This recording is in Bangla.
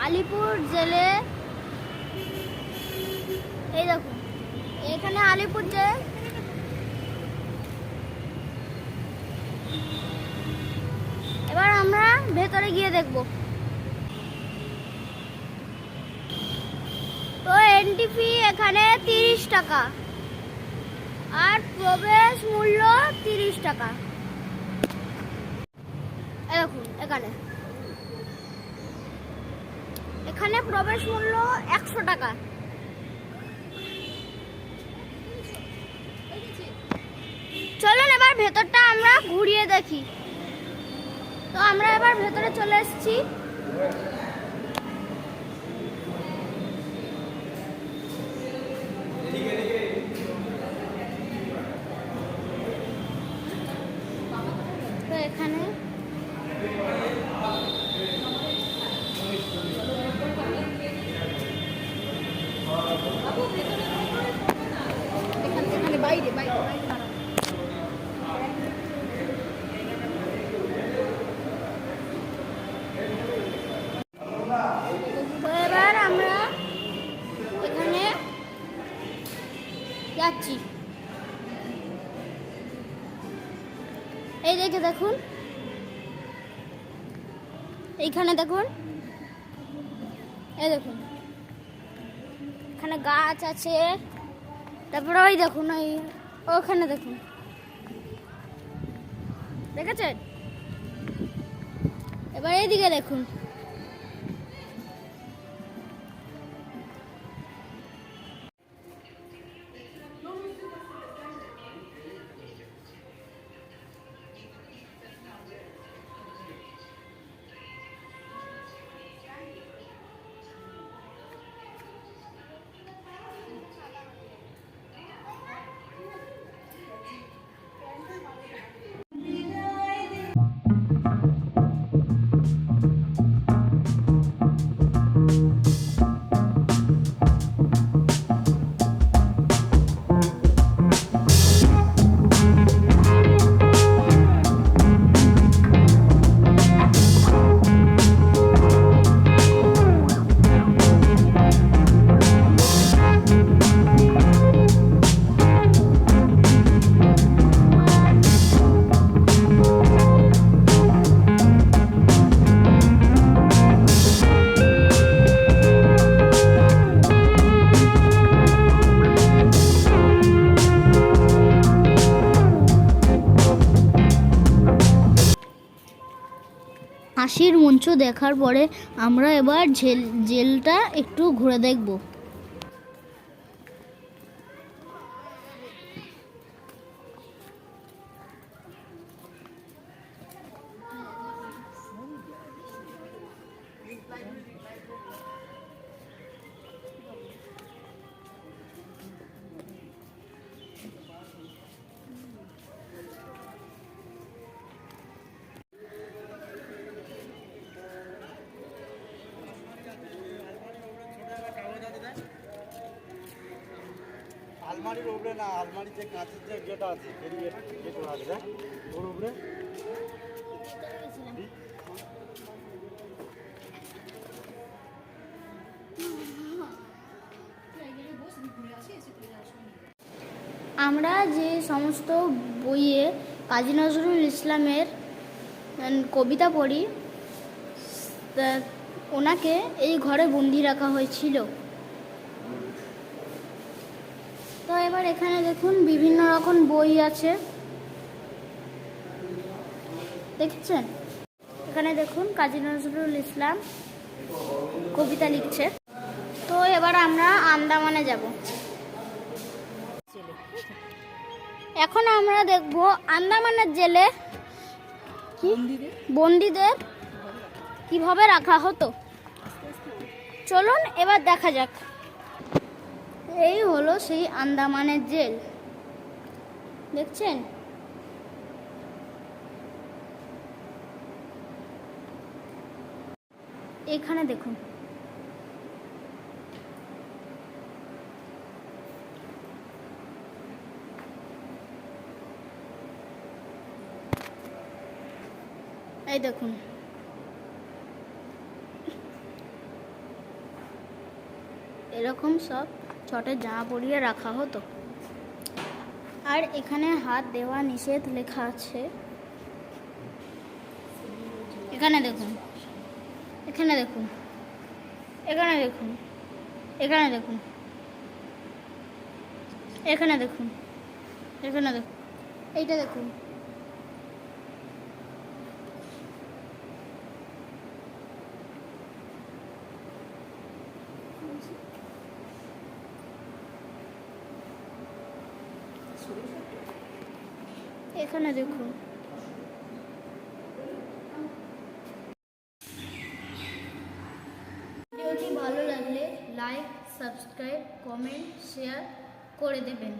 আলিপুর জেলে এই দেখুন এখানে আলিপুর জেল। এবার আমরা ভেতরে গিয়ে দেখব। তো এন্ট্রি ফি এখানে 30 টাকা আর প্রবেশ মূল্য 30 টাকা। দেখুন এখানে প্রবেশ মূল্য 100 টাকা। চলুন এবার ভেতরটা আমরা ঘুরিয়ে দেখি। তো আমরা এবার ভেতরে চলে এসেছি। তো এখানে বাইরে এবার আমরা এখানে যাচ্ছি। এই দেখুন এইখানে দেখুন, এই দেখুন এখানে গাছ আছে। তারপরে ওই দেখুন ওখানে দেখুন, দেখেছেন? এবার এইদিকে দেখুন। ফাঁসির মঞ্চ দেখার পরে আমরা এবার জেলটা একটু ঘুরে দেখব। আলমারির উপরে না, আলমারির যে কাঁচের যে গেট আছে, গেট আছে ওর উপরে আমরা যে সমস্ত বইয়ে কাজী নজরুল ইসলামের কবিতা পড়ি, ওনাকে এই ঘরে বন্দি রাখা হয়েছিল। তো এবার এখানে দেখুন বিভিন্ন রকম বই আছে, দেখছেন? এখানে দেখুন কাজী নজরুল ইসলাম কবিতা লিখছে। তো এবার আমরা আন্দামানে যাব। এখন আমরা দেখব আন্দামানের জেলে বন্দীদের কিভাবে রাখা হতো। চলুন এবার দেখা যাক। এই হলো সেই আন্দামানের জেল, দেখছেন? এখানে দেখুন এই দেখুন এরকম সব ছটের জামা পরিয়ে রাখা হতো। আর এখানে হাত দেওয়া নিষেধ লেখা আছে। এখানে দেখুন, এখানে দেখুন, এখানে দেখুন, এখানে দেখুন, এখানে দেখুন, এখানে দেখুন, এইটা দেখুন। এখানে দেখুন। ভিডিওটি ভালো লাগলে লাইক, সাবস্ক্রাইব, কমেন্ট, শেয়ার করে দেবেন।